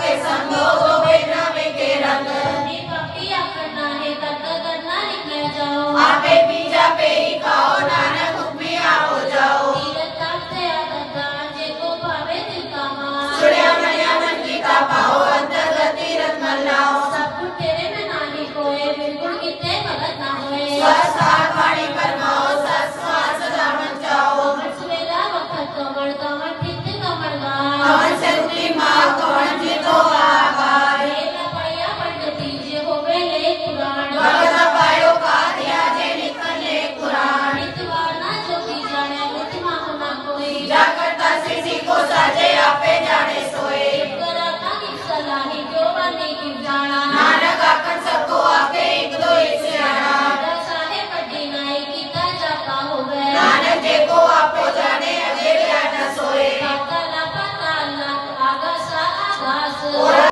के संगो होवे नवे के रंग पपी आखना है तक करना निकल जाओ आपे पीजा पे ही खाओ नानक हुक्मी आओ जाओ तीरथ से आदत जे को भावे दिल का मान सुनिया मनिया मन की का पाओ अंतर्गत तीरथ मल्लाओ सब कुछ तेरे में नानी कोए बिल्कुल कितने गलत ना होए स्वसार वाणी फरमाओ सत्सवार सदा मन जाओ सवेला वक्त कमल कमल ठित कमल गाय कौन से उठी माँ कौन जीतो आगार वेला पढ़िया पंडिती जे होवे ले पुराण भगत पायो का दिया जे निकल ले कुरान नितवाना जो की जाने उत्मा होना कोई जा करता किसी को साजे आपे जाने सोए कराता की सलाही जो बने की जाना नानक आखन सबको आके एक दो एक सियाना साहे पटी नाई कीता जाता हो गए नानक जे को आपो जाने अजे क्या न सोए पाताला पाताला आगासा आगास और